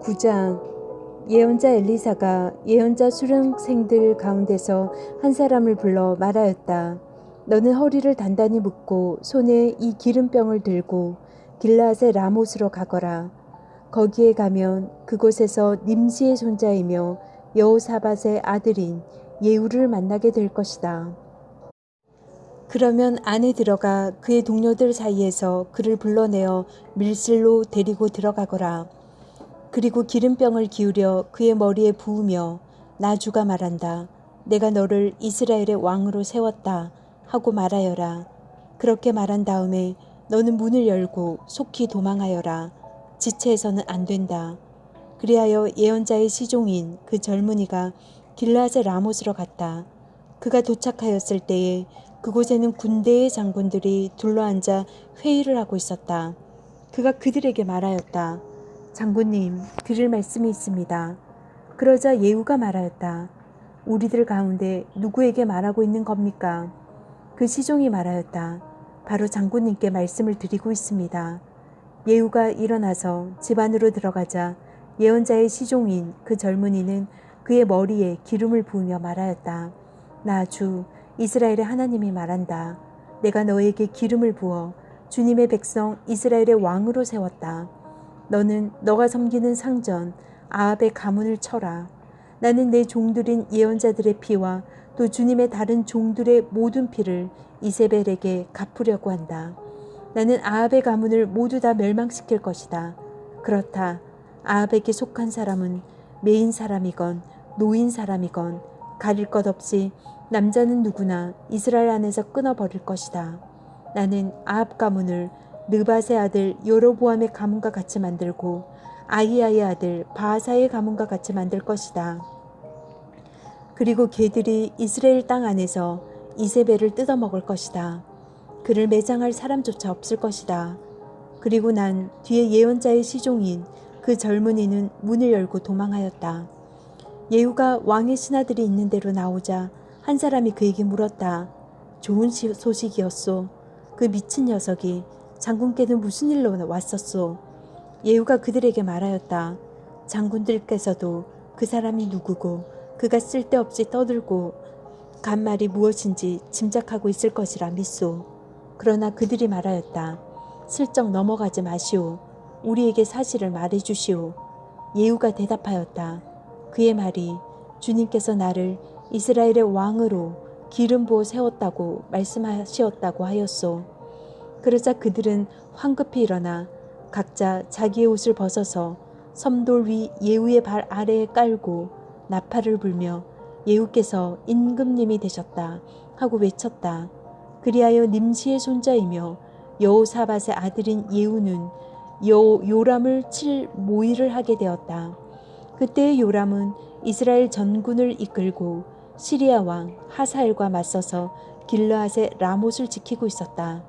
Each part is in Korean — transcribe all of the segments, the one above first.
9장. 예언자 엘리사가 예언자 수령생들 가운데서 한 사람을 불러 말하였다. 너는 허리를 단단히 묶고 손에 이 기름병을 들고 길르앗의 라못으로 가거라. 거기에 가면 그곳에서 nim시의 손자이며 여호사밧의 아들인 예후를 만나게 될 것이다. 그러면 안에 들어가 그의 동료들 사이에서 그를 불러내어 밀실로 데리고 들어가거라. 그리고 기름병을 기울여 그의 머리에 부으며 나 주가 말한다. 내가 너를 이스라엘의 왕으로 세웠다 하고 말하여라. 그렇게 말한 다음에 너는 문을 열고 속히 도망하여라. 지체해서는 안 된다. 그리하여 예언자의 시종인 그 젊은이가 길르앗의 라못으로 갔다. 그가 도착하였을 때에 그곳에는 군대의 장군들이 둘러앉아 회의를 하고 있었다. 그가 그들에게 말하였다. 장군님, 드릴 말씀이 있습니다. 그러자 예후가 말하였다. 우리들 가운데 누구에게 말하고 있는 겁니까? 그 시종이 말하였다. 바로 장군님께 말씀을 드리고 있습니다. 예후가 일어나서 집 안으로 들어가자 예언자의 시종인 그 젊은이는 그의 머리에 기름을 부으며 말하였다. 나 주 이스라엘의 하나님이 말한다. 내가 너에게 기름을 부어 주님의 백성 이스라엘의 왕으로 세웠다. 너는 너가 섬기는 상전 아합의 가문을 쳐라. 나는 내 종들인 예언자들의 피와 또 주님의 다른 종들의 모든 피를 이세벨에게 갚으려고 한다. 나는 아합의 가문을 모두 다 멸망시킬 것이다. 그렇다. 아합에게 속한 사람은 메인 사람이건 노인 사람이건 가릴 것 없이 남자는 누구나 이스라엘 안에서 끊어버릴 것이다. 나는 아합 가문을 느밧의 아들 여로보암의 가문과 같이 만들고 아히야의 아들 바하사의 가문과 같이 만들 것이다. 그리고 개들이 이스라엘 땅 안에서 이세벨을 뜯어먹을 것이다. 그를 매장할 사람조차 없을 것이다. 그리고 난 뒤에 예언자의 시종인 그 젊은이는 문을 열고 도망하였다. 예후가 왕의 신하들이 있는 데로 나오자 한 사람이 그에게 물었다. 좋은 소식이었소. 그 미친 녀석이 장군께는 무슨 일로 왔었소? 예후가 그들에게 말하였다. 장군들께서도 그 사람이 누구고 그가 쓸데없이 떠들고 간 말이 무엇인지 짐작하고 있을 것이라 믿소. 그러나 그들이 말하였다. 슬쩍 넘어가지 마시오. 우리에게 사실을 말해주시오. 예후가 대답하였다. 그의 말이 주님께서 나를 이스라엘의 왕으로 기름 부어 세웠다고 말씀하시었다고 하였소. 그러자 그들은 황급히 일어나 각자 자기의 옷을 벗어서 섬돌 위 예후의 발 아래에 깔고 나팔을 불며 예후께서 임금님이 되셨다 하고 외쳤다. 그리하여 nim시의 손자이며 여호사밧의 아들인 예후는 요람을 칠 모의를 하게 되었다. 그때의 요람은 이스라엘 전군을 이끌고 시리아 왕 하사엘과 맞서서 길르앗의 라못을 지키고 있었다.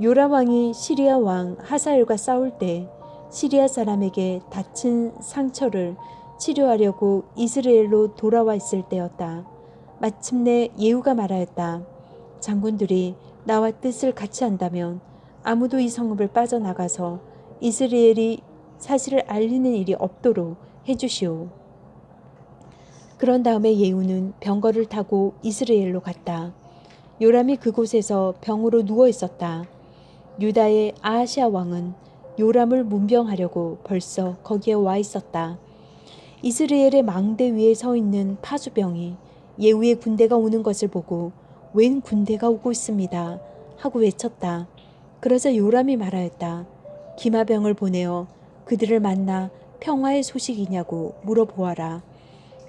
요람 왕이 시리아 왕 하사엘과 싸울 때 시리아 사람에게 다친 상처를 치료하려고 이스라엘로 돌아와 있을 때였다. 마침내 예후가 말하였다. 장군들이 나와 뜻을 같이 한다면 아무도 이 성읍을 빠져나가서 이스라엘이 사실을 알리는 일이 없도록 해주시오. 그런 다음에 예후는 병거를 타고 이스라엘로 갔다. 요람이 그곳에서 병으로 누워 있었다. 유다의 아하시아 왕은 요람을 문병하려고 벌써 거기에 와 있었다. 이스라엘의 망대 위에 서 있는 파수병이 예후의 군대가 오는 것을 보고 웬 군대가 오고 있습니다 하고 외쳤다. 그러자 요람이 말하였다. 기마병을 보내어 그들을 만나 평화의 소식이냐고 물어보아라.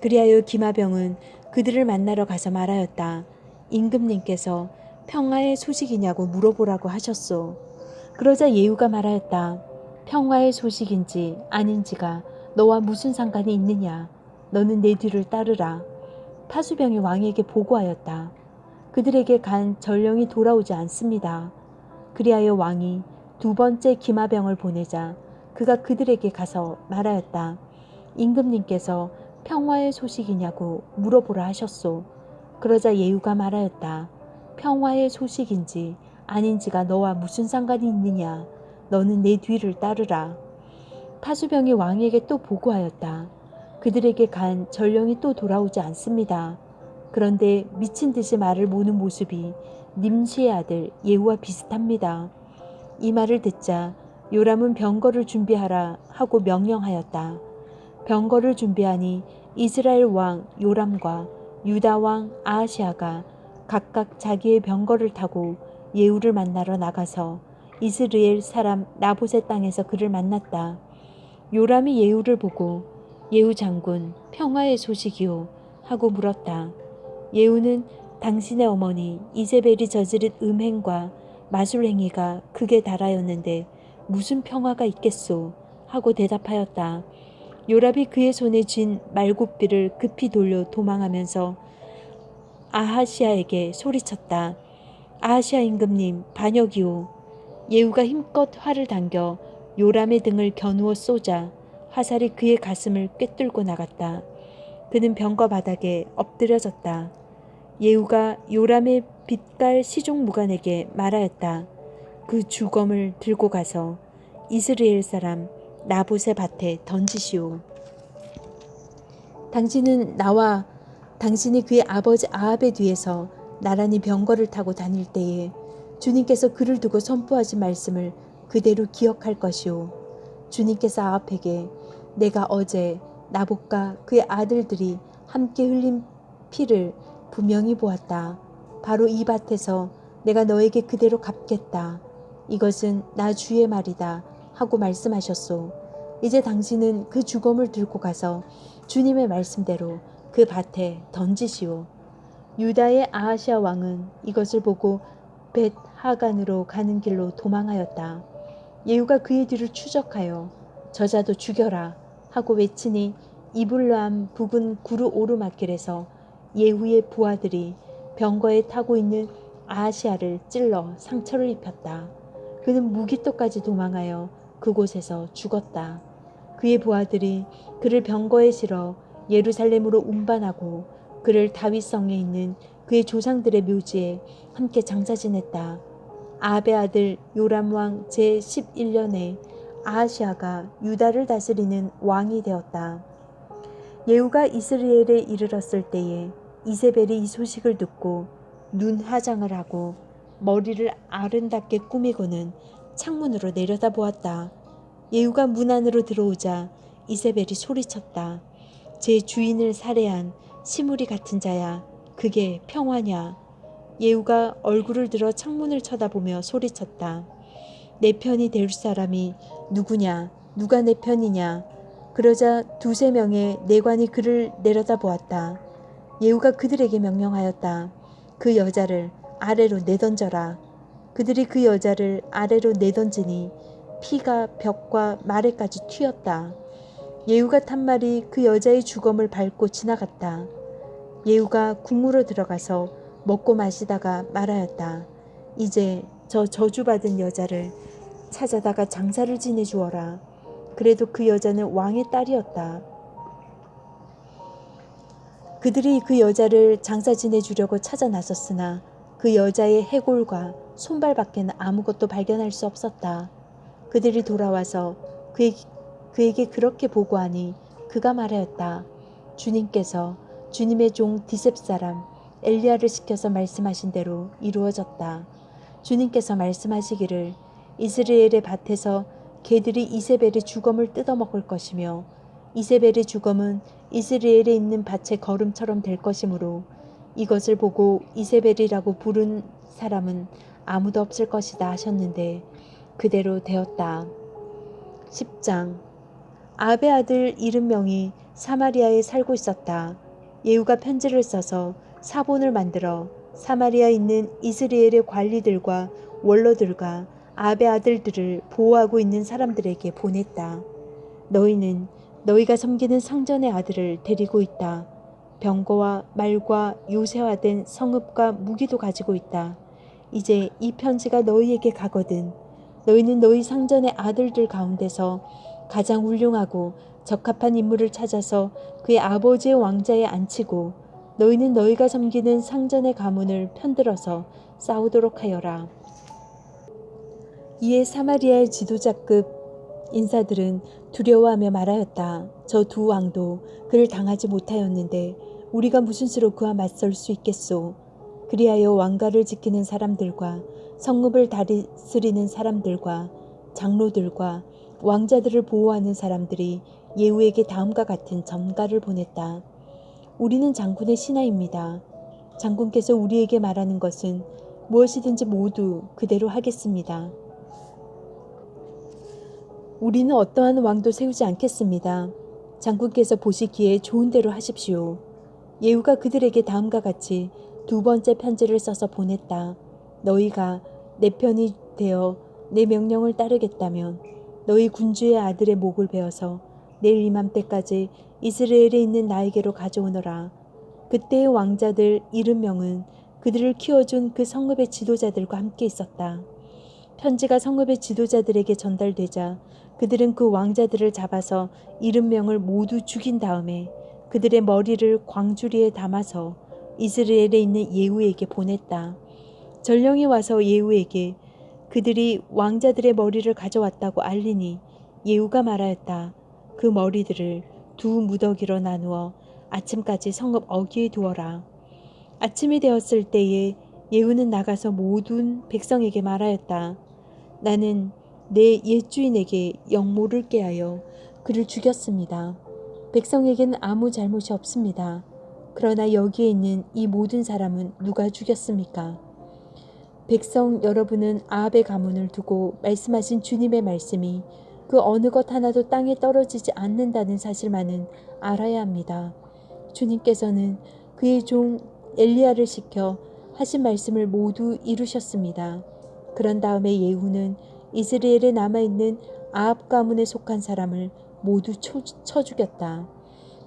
그리하여 기마병은 그들을 만나러 가서 말하였다. 임금님께서 평화의 소식이냐고 물어보라고 하셨소. 그러자 예후가 말하였다. 평화의 소식인지 아닌지가 너와 무슨 상관이 있느냐. 너는 내 뒤를 따르라. 파수병이 왕에게 보고하였다. 그들에게 간 전령이 돌아오지 않습니다. 그리하여 왕이 두 번째 기마병을 보내자 그가 그들에게 가서 말하였다. 임금님께서 평화의 소식이냐고 물어보라 하셨소. 그러자 예후가 말하였다. 평화의 소식인지 아닌지가 너와 무슨 상관이 있느냐. 너는 내 뒤를 따르라. 파수병이 왕에게 또 보고하였다. 그들에게 간 전령이 또 돌아오지 않습니다. 그런데 미친 듯이 말을 모는 모습이 님시의 아들 예후와 비슷합니다. 이 말을 듣자 요람은 병거를 준비하라 하고 명령하였다. 병거를 준비하니 이스라엘 왕 요람과 유다 왕 아하시아가 각각 자기의 병거를 타고 예후를 만나러 나가서 이스라엘 사람 나봇의 땅에서 그를 만났다. 요람이 예후를 보고 예후 장군 평화의 소식이오 하고 물었다. 예후는 당신의 어머니 이세벨이 저지른 음행과 마술행위가 극에 달하였는데 무슨 평화가 있겠소 하고 대답하였다. 요람이 그의 손에 쥔 말굽비를 급히 돌려 도망하면서 아하시아에게 소리쳤다. 아하시아 임금님 반역이오. 예후가 힘껏 활을 당겨 요람의 등을 겨누어 쏘자 화살이 그의 가슴을 꿰뚫고 나갔다. 그는 병거 바닥에 엎드려졌다. 예후가 요람의 빛깔 시종 무관에게 말하였다. 그 주검을 들고 가서 이스라엘 사람 나봇의 밭에 던지시오. 당신은 나와 당신이 그의 아버지 아합의 뒤에서 나란히 병거를 타고 다닐 때에 주님께서 그를 두고 선포하신 말씀을 그대로 기억할 것이오. 주님께서 아합에게 내가 어제 나봇과 그의 아들들이 함께 흘린 피를 분명히 보았다. 바로 이 밭에서 내가 너에게 그대로 갚겠다. 이것은 나 주의 말이다 하고 말씀하셨소. 이제 당신은 그 주검을 들고 가서 주님의 말씀대로 그 밭에 던지시오. 유다의 아하시아 왕은 이것을 보고 벳 하간으로 가는 길로 도망하였다. 예후가 그의 뒤를 추적하여 저자도 죽여라 하고 외치니 이블람 부근 구르 오르막길에서 예후의 부하들이 병거에 타고 있는 아하시아를 찔러 상처를 입혔다. 그는 무기토까지 도망하여 그곳에서 죽었다. 그의 부하들이 그를 병거에 실어 예루살렘으로 운반하고 그를 다윗성에 있는 그의 조상들의 묘지에 함께 장사 지냈다. 아합의 아들 요람 왕 제11년에 아하시아가 유다를 다스리는 왕이 되었다. 예후가 이스라엘에 이르렀을 때에 이세벨이 이 소식을 듣고 눈 화장을 하고 머리를 아름답게 꾸미고는 창문으로 내려다보았다. 예후가 문 안으로 들어오자 이세벨이 소리쳤다. 제 주인을 살해한 시무리 같은 자야. 그게 평화냐. 예후가 얼굴을 들어 창문을 쳐다보며 소리쳤다. 내 편이 될 사람이 누구냐. 누가 내 편이냐. 그러자 두세 명의 내관이 그를 내려다보았다. 예후가 그들에게 명령하였다. 그 여자를 아래로 내던져라. 그들이 그 여자를 아래로 내던지니 피가 벽과 마레까지 튀었다. 예후가 탄 말이 그 여자의 주검을 밟고 지나갔다. 예후가 궁으로 들어가서 먹고 마시다가 말하였다. 이제 저 저주받은 여자를 찾아다가 장사를 지내주어라. 그래도 그 여자는 왕의 딸이었다. 그들이 그 여자를 장사 지내주려고 찾아 나섰으나 그 여자의 해골과 손발밖에는 아무것도 발견할 수 없었다. 그들이 돌아와서 그에게 그렇게 보고하니 그가 말하였다. 주님께서 주님의 종 디셉 사람 엘리야를 시켜서 말씀하신 대로 이루어졌다. 주님께서 말씀하시기를 이스라엘의 밭에서 개들이 이세벨의 주검을 뜯어먹을 것이며 이세벨의 주검은 이스라엘에 있는 밭의 거름처럼 될 것이므로 이것을 보고 이세벨이라고 부른 사람은 아무도 없을 것이다 하셨는데 그대로 되었다. 10장. 아합의 아들 이름명이 사마리아에 살고 있었다. 예후가 편지를 써서 사본을 만들어 사마리아에 있는 이스라엘의 관리들과 원로들과 아합의 아들들을 보호하고 있는 사람들에게 보냈다. 너희는 너희가 섬기는 상전의 아들을 데리고 있다. 병거와 말과 요새화된 성읍과 무기도 가지고 있다. 이제 이 편지가 너희에게 가거든. 너희는 너희 상전의 아들들 가운데서 가장 훌륭하고 적합한 인물을 찾아서 그의 아버지의 왕자에 앉히고 너희는 너희가 섬기는 상전의 가문을 편들어서 싸우도록 하여라. 이에 사마리아의 지도자급 인사들은 두려워하며 말하였다. 저 두 왕도 그를 당하지 못하였는데 우리가 무슨 수로 그와 맞설 수 있겠소. 그리하여 왕가를 지키는 사람들과 성읍을 다스리는 사람들과 장로들과 왕자들을 보호하는 사람들이 예후에게 다음과 같은 전가를 보냈다. 우리는 장군의 신하입니다. 장군께서 우리에게 말하는 것은 무엇이든지 모두 그대로 하겠습니다. 우리는 어떠한 왕도 세우지 않겠습니다. 장군께서 보시기에 좋은 대로 하십시오. 예후가 그들에게 다음과 같이 두 번째 편지를 써서 보냈다. 너희가 내 편이 되어 내 명령을 따르겠다면 너희 군주의 아들의 목을 베어서 내일 이맘때까지 이스라엘에 있는 나에게로 가져오너라. 그때의 왕자들 70명은 그들을 키워준 그 성읍의 지도자들과 함께 있었다. 편지가 성읍의 지도자들에게 전달되자 그들은 그 왕자들을 잡아서 70명을 모두 죽인 다음에 그들의 머리를 광주리에 담아서 이스라엘에 있는 예후에게 보냈다. 전령이 와서 예후에게 그들이 왕자들의 머리를 가져왔다고 알리니 예후가 말하였다. 그 머리들을 두 무더기로 나누어 아침까지 성읍 어귀에 두어라. 아침이 되었을 때에 예후는 나가서 모든 백성에게 말하였다. 나는 내 옛 주인에게 영모를 깨하여 그를 죽였습니다. 백성에게는 아무 잘못이 없습니다. 그러나 여기에 있는 이 모든 사람은 누가 죽였습니까? 백성 여러분은 아합의 가문을 두고 말씀하신 주님의 말씀이 그 어느 것 하나도 땅에 떨어지지 않는다는 사실만은 알아야 합니다. 주님께서는 그의 종 엘리야를 시켜 하신 말씀을 모두 이루셨습니다. 그런 다음에 예후는 이스라엘에 남아있는 아합 가문에 속한 사람을 모두 쳐 죽였다.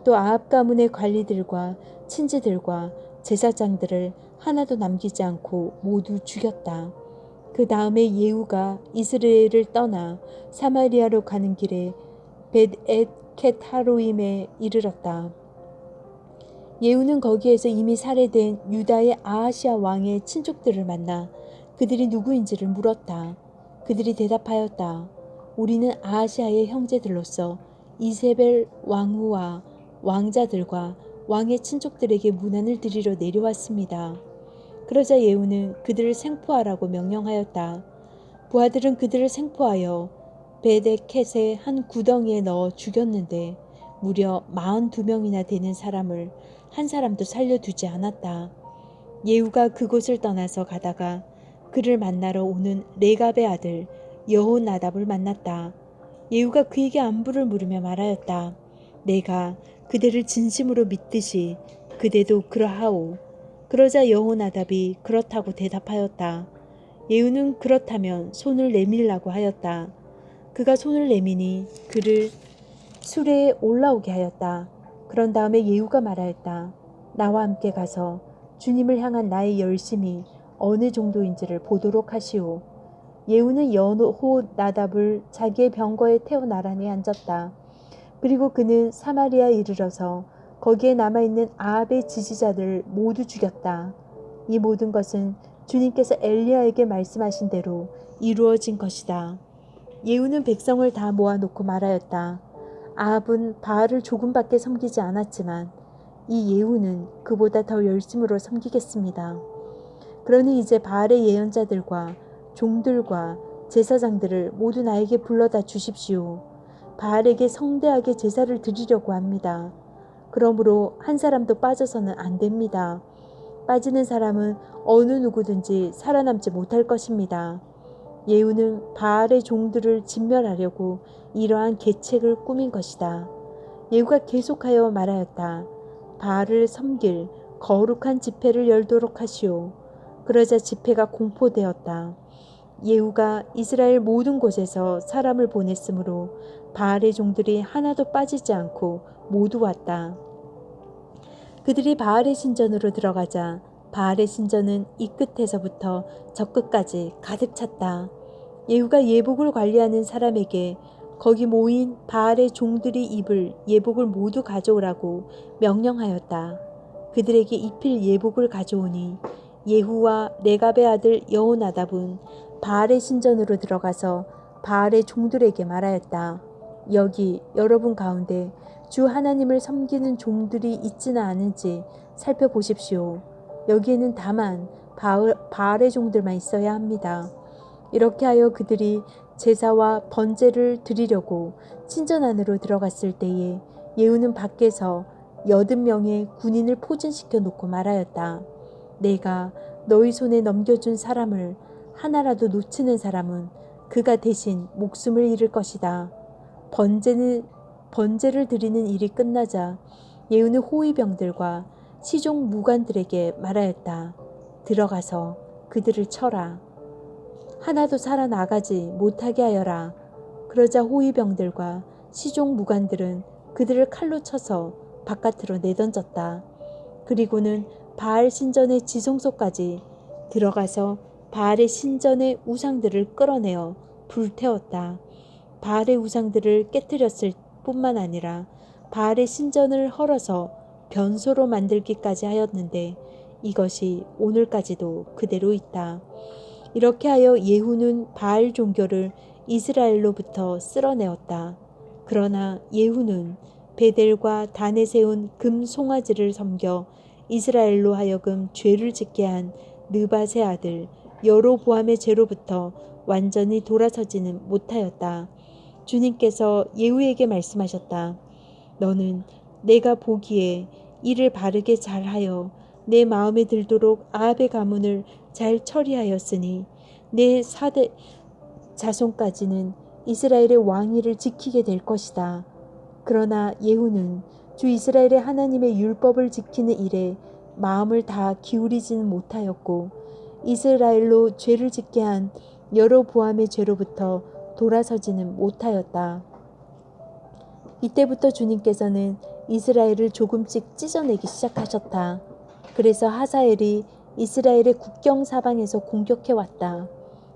또 아합 가문의 관리들과 친지들과 제사장들을 하나도 남기지 않고 모두 죽였다. 그 다음에 예후가 이스라엘을 떠나 사마리아로 가는 길에 벳엣켓하로임에 이르렀다. 예후는 거기에서 이미 살해된 유다의 아하시아 왕의 친족들을 만나 그들이 누구인지를 물었다. 그들이 대답하였다. 우리는 아하시아의 형제들로서 이세벨 왕후와 왕자들과 왕의 친족들에게 문안을 드리러 내려왔습니다. 그러자 예후는 그들을 생포하라고 명령하였다. 부하들은 그들을 생포하여 베데켓의 한 구덩이에 넣어 죽였는데 무려 42명이나 되는 사람을 한 사람도 살려두지 않았다. 예후가 그곳을 떠나서 가다가 그를 만나러 오는 레갑의 아들 여호나답을 만났다. 예후가 그에게 안부를 물으며 말하였다. 내가 그대를 진심으로 믿듯이 그대도 그러하오. 그러자 여호나답이 그렇다고 대답하였다. 예후는 그렇다면 손을 내밀라고 하였다. 그가 손을 내미니 그를 수레에 올라오게 하였다. 그런 다음에 예후가 말하였다. 나와 함께 가서 주님을 향한 나의 열심이 어느 정도인지를 보도록 하시오. 예후는 여호나답을 자기의 병거에 태워 나란히 앉았다. 그리고 그는 사마리아에 이르러서 거기에 남아있는 아합의 지지자들을 모두 죽였다. 이 모든 것은 주님께서 엘리야에게 말씀하신 대로 이루어진 것이다. 예후는 백성을 다 모아놓고 말하였다. 아합은 바알을 조금밖에 섬기지 않았지만 이 예후는 그보다 더 열심으로 섬기겠습니다. 그러니 이제 바알의 예언자들과 종들과 제사장들을 모두 나에게 불러다 주십시오. 바알에게 성대하게 제사를 드리려고 합니다. 그러므로 한 사람도 빠져서는 안 됩니다. 빠지는 사람은 어느 누구든지 살아남지 못할 것입니다. 예후는 바알의 종들을 진멸하려고 이러한 계책을 꾸민 것이다. 예후가 계속하여 말하였다. 바알을 섬길 거룩한 집회를 열도록 하시오. 그러자 집회가 공포되었다. 예후가 이스라엘 모든 곳에서 사람을 보냈으므로 바알의 종들이 하나도 빠지지 않고 모두 왔다. 그들이 바알의 신전으로 들어가자 바알의 신전은 이 끝에서부터 저 끝까지 가득 찼다. 예후가 예복을 관리하는 사람에게 거기 모인 바알의 종들이 입을 예복을 모두 가져오라고 명령하였다. 그들에게 입힐 예복을 가져오니 예후와 레갑의 아들 여호나답은 바알의 신전으로 들어가서 바알의 종들에게 말하였다. 여기 여러분 가운데 주 하나님을 섬기는 종들이 있지는 않은지 살펴보십시오. 여기에는 다만 바알의 종들만 있어야 합니다. 이렇게 하여 그들이 제사와 번제를 드리려고 신전 안으로 들어갔을 때에 예후는 밖에서 80명의 군인을 포진시켜 놓고 말하였다. 내가 너희 손에 넘겨준 사람을 하나라도 놓치는 사람은 그가 대신 목숨을 잃을 것이다. 번제를 드리는 일이 끝나자 예후는 호위병들과 시종 무관들에게 말하였다. 들어가서 그들을 쳐라. 하나도 살아나가지 못하게 하여라. 그러자 호위병들과 시종 무관들은 그들을 칼로 쳐서 바깥으로 내던졌다. 그리고는 바알 신전의 지성소까지 들어가서 바알의 신전의 우상들을 끌어내어 불태웠다. 바알의 우상들을 깨뜨렸을 뿐만 아니라 바알의 신전을 헐어서 변소로 만들기까지 하였는데 이것이 오늘까지도 그대로 있다. 이렇게 하여 예후는 바알 종교를 이스라엘로부터 쓸어내었다. 그러나 예후는 베델과 단에 세운 금 송아지를 섬겨 이스라엘로 하여금 죄를 짓게 한 느밧의 아들 여로보암의 죄로부터 완전히 돌아서지는 못하였다. 주님께서 예후에게 말씀하셨다. 너는 내가 보기에 일을 바르게 잘하여 내 마음에 들도록 아합의 가문을 잘 처리하였으니 내 4대 자손까지는 이스라엘의 왕위를 지키게 될 것이다. 그러나 예후는 주 이스라엘의 하나님의 율법을 지키는 일에 마음을 다 기울이지는 못하였고 이스라엘로 죄를 짓게 한 여로보암의 죄로부터 돌아서지는 못하였다. 이때부터 주님께서는 이스라엘을 조금씩 찢어내기 시작하셨다. 그래서 하사엘이 이스라엘의 국경 사방에서 공격해왔다.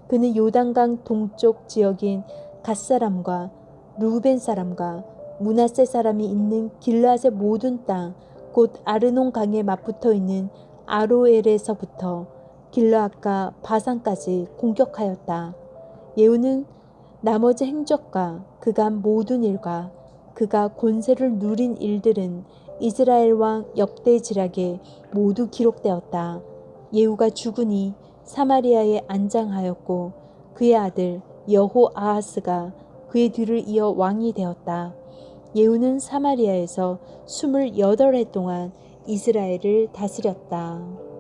그는 요단강 동쪽 지역인 갓사람과 루벤 사람과 므낫세 사람이 있는 길르앗의 모든 땅, 곧 아르논 강에 맞붙어 있는 아로엘에서부터 길르앗과 바산까지 공격하였다. 예후는 나머지 행적과 그가 한 모든 일과 그가 권세를 누린 일들은 이스라엘 왕 역대지략에 모두 기록되었다. 예후가 죽으니 사마리아에 안장하였고 그의 아들 여호아하스가 그의 뒤를 이어 왕이 되었다. 예후는 사마리아에서 28해 동안 이스라엘을 다스렸다.